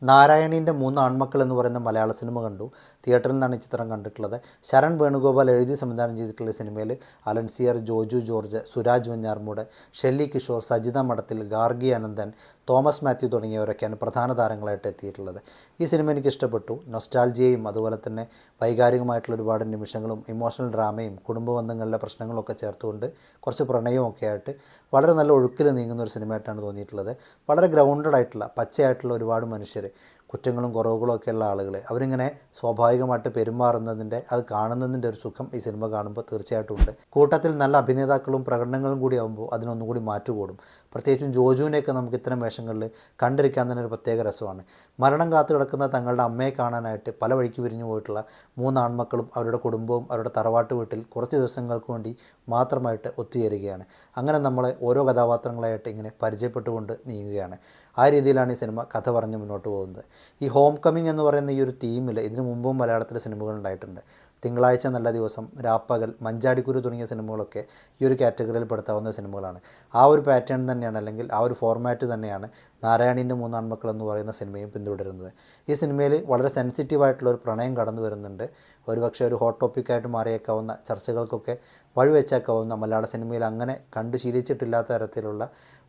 നാരായണീൻ്റെ മൂന്ന് ആൺമക്കൾ എന്ന് പറയുന്ന മലയാള സിനിമ കണ്ടു. തിയേറ്ററിൽ നിന്നാണ് ഈ ചിത്രം കണ്ടിട്ടുള്ളത്. ശരൺ വേണുഗോപാൽ എഴുതി സംവിധാനം ചെയ്തിട്ടുള്ള സിനിമയിൽ അലൻസിയർ, ജോജു ജോർജ്, സുരാജ് വെഞ്ഞാറമൂട്, ഷെല്ലി കിഷോർ, സജിത മഠത്തിൽ, ഗാർഗി അനന്തൻ, തോമസ് മാത്യു തുടങ്ങിയവരൊക്കെയാണ് പ്രധാന താരങ്ങളായിട്ട് എത്തിയിട്ടുള്ളത്. ഈ സിനിമ എനിക്ക് ഇഷ്ടപ്പെട്ടു. നൊസ്റ്റാൾജിയയും അതുപോലെ തന്നെ വൈകാരികമായിട്ടുള്ള ഒരുപാട് നിമിഷങ്ങളും ഇമോഷണൽ ഡ്രാമയും കുടുംബ ബന്ധങ്ങളിലെ പ്രശ്നങ്ങളൊക്കെ ചേർത്തുകൊണ്ട് കുറച്ച് പ്രണയവും ഒക്കെ ആയിട്ട് വളരെ നല്ല ഒഴുക്കിൽ നീങ്ങുന്ന ഒരു സിനിമയായിട്ടാണ് തോന്നിയിട്ടുള്ളത്. വളരെ ഗ്രൗണ്ടഡ് ആയിട്ടുള്ള പച്ചയായിട്ടുള്ള ഒരുപാട് മനുഷ്യർ, കുറ്റങ്ങളും കുറവുകളും ഒക്കെയുള്ള ആളുകൾ, അവരിങ്ങനെ സ്വാഭാവികമായിട്ട് പെരുമാറുന്നതിൻ്റെ, അത് കാണുന്നതിൻ്റെ ഒരു സുഖം ഈ സിനിമ കാണുമ്പോൾ തീർച്ചയായിട്ടും ഉണ്ട്. കൂട്ടത്തിൽ നല്ല അഭിനേതാക്കളും പ്രകടനങ്ങളും കൂടി ആകുമ്പോൾ അതിനൊന്നുകൂടി മാറ്റുകൂടും. പ്രത്യേകിച്ചും ജോജുവിനെയൊക്കെ നമുക്ക് ഇത്തരം വേഷങ്ങളിൽ കണ്ടിരിക്കാൻ തന്നെ ഒരു പ്രത്യേക രസമാണ്. മരണം കാത്തു കിടക്കുന്ന തങ്ങളുടെ അമ്മയെ കാണാനായിട്ട് പല വഴിക്ക് പിരിഞ്ഞു പോയിട്ടുള്ള മൂന്ന് ആൺമക്കളും അവരുടെ കുടുംബവും അവരുടെ തറവാട്ട് വീട്ടിൽ കുറച്ച് ദിവസങ്ങൾക്ക് വേണ്ടി മാത്രമായിട്ട് ഒത്തുചേരുകയാണ്. അങ്ങനെ നമ്മളെ ഓരോ കഥാപാത്രങ്ങളായിട്ട് ഇങ്ങനെ പരിചയപ്പെട്ടുകൊണ്ട് നീങ്ങുകയാണ്. ആ രീതിയിലാണ് ഈ സിനിമ കഥ പറഞ്ഞ് മുന്നോട്ട് പോകുന്നത്. ഈ ഹോം കമ്മിങ് എന്ന് പറയുന്ന ഈ ഒരു തീമിൽ ഇതിനു മുമ്പും മലയാളത്തിലെ സിനിമകൾ ഉണ്ടായിട്ടുണ്ട്. തിങ്കളാഴ്ച നല്ല ദിവസം, രാപ്പകൽ, മഞ്ചാടിക്കുരു തുടങ്ങിയ സിനിമകളൊക്കെ ഈ ഒരു കാറ്റഗറിയിൽ പെടുത്താവുന്ന സിനിമകളാണ്. ആ ഒരു പാറ്റേൺ തന്നെയാണ്, അല്ലെങ്കിൽ ആ ഒരു ഫോർമാറ്റ് തന്നെയാണ് നാരായണീൻ്റെ മൂന്നാൺമക്കൾ എന്ന് പറയുന്ന സിനിമയും പിന്തുടരുന്നത്. ഈ സിനിമയിൽ വളരെ സെൻസിറ്റീവായിട്ടുള്ള ഒരു പ്രണയം കടന്നു വരുന്നുണ്ട്. ഒരുപക്ഷെ ഒരു ഹോട്ട് ടോപ്പിക്കായിട്ട് മാറിയേക്കാവുന്ന, ചർച്ചകൾക്കൊക്കെ വഴിവെച്ചേക്കാവുന്ന, മലയാള സിനിമയിൽ അങ്ങനെ കണ്ടു ശീലിച്ചിട്ടില്ലാത്ത തരത്തിലുള്ള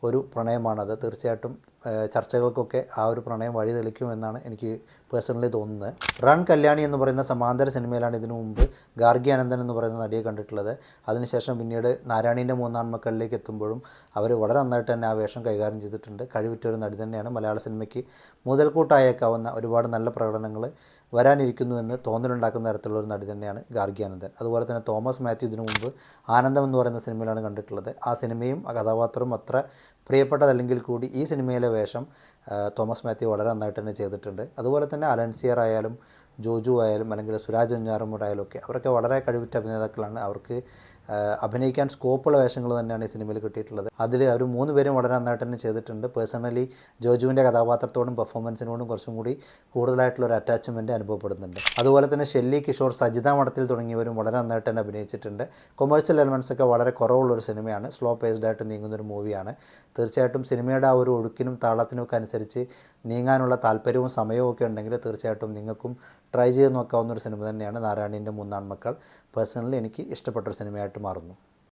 ഒരു പ്രണയമാണത്. തീർച്ചയായിട്ടും ചർച്ചകൾക്കൊക്കെ ആ ഒരു പ്രണയം വഴി തെളിക്കുമെന്നാണ് എനിക്ക് പേഴ്സണലി തോന്നുന്നത്. റൺ കല്യാണി എന്ന് പറയുന്ന സമാന്തര സിനിമയിലാണ് ഇതിനു മുമ്പ് ഗാർഗി അനന്തൻ എന്ന് പറയുന്ന നടിയെ കണ്ടിട്ടുള്ളത്. അതിനുശേഷം പിന്നീട് നാരായണീൻ്റെ മൂന്നാൺമക്കളിലേക്ക് എത്തുമ്പോഴും അവർ വളരെ നന്നായിട്ട് തന്നെ ആ വേഷം കൈകാര്യം ചെയ്തിട്ടുണ്ട്. കഴിവുറ്റൊരു നടി തന്നെയാണ്. മലയാള സിനിമയ്ക്ക് മുതൽക്കൂട്ടായേക്കാവുന്ന ഒരുപാട് നല്ല പ്രകടനങ്ങൾ വരാനിരിക്കുന്നുവെന്ന് തോന്നലുണ്ടാക്കുന്ന തരത്തിലുള്ള ഒരു നടി തന്നെയാണ് ഗാർഗി അനന്തൻ. അതുപോലെ തന്നെ തോമസ് മാത്യു ഇതിനു മുമ്പ് ആനന്ദം എന്ന് പറയുന്ന സിനിമയിലാണ് കണ്ടിട്ടുള്ളത്. ആ സിനിമയും ആ കഥാപാത്രവും അത്ര പ്രിയപ്പെട്ടതല്ലെങ്കിൽ കൂടി ഈ സിനിമയിലെ വേഷം തോമസ് മാത്യു വളരെ നന്നായിട്ട് തന്നെ ചെയ്തിട്ടുണ്ട്. അതുപോലെ തന്നെ അലൻസിയർ ആയാലും ജോജു ആയാലും അല്ലെങ്കിൽ സുരാജ് വെഞ്ഞാറമൂട് ആയാലും ഒക്കെ അവരൊക്കെ വളരെ കഴിവുറ്റ അഭിനേതാക്കളാണ്. അവർക്ക് അഭിനയിക്കാൻ സ്കോപ്പുള്ള വേഷങ്ങൾ തന്നെയാണ് ഈ സിനിമയിൽ കിട്ടിയിട്ടുള്ളത്. അതിൽ അവർ മൂന്ന് പേരും വളരെ നന്നായിട്ട് തന്നെ ചെയ്തിട്ടുണ്ട്. പേഴ്സണലി ജോജുവിൻ്റെ കഥാപാത്രത്തോടും പെർഫോമൻസിനോടും കുറച്ചും കൂടി കൂടുതലായിട്ടുള്ള ഒരു അറ്റാച്ച്മെൻറ്റ് അനുഭവപ്പെടുന്നുണ്ട്. അതുപോലെ തന്നെ ഷെല്ലി കിഷോർ, സജിത മഠത്തിൽ തുടങ്ങിയവരും വളരെ നന്നായിട്ട് തന്നെ അഭിനയിച്ചിട്ടുണ്ട്. കൊമേഴ്സ്യൽ എലമെൻറ്റ്സ് ഒക്കെ വളരെ കുറവുള്ളൊരു സിനിമയാണ്. സ്ലോ പേസ്ഡ് ആയിട്ട് നീങ്ങുന്നൊരു മൂവിയാണ്. തീർച്ചയായിട്ടും സിനിമയുടെ ആ ഒരു ഒഴുക്കിനും താളത്തിനും ഒക്കെ അനുസരിച്ച് നീങ്ങാനുള്ള താല്പര്യവും സമയവും ഒക്കെ ഉണ്ടെങ്കിൽ തീർച്ചയായിട്ടും നിങ്ങൾക്കും ട്രൈ ചെയ്ത് നോക്കാവുന്ന ഒരു സിനിമ തന്നെയാണ് നാരായണീൻ്റെ മൂന്നാൺമക്കൾ. പേഴ്സണലി എനിക്ക് ഇഷ്ടപ്പെട്ടൊരു സിനിമയായിട്ട് മാറുന്നു.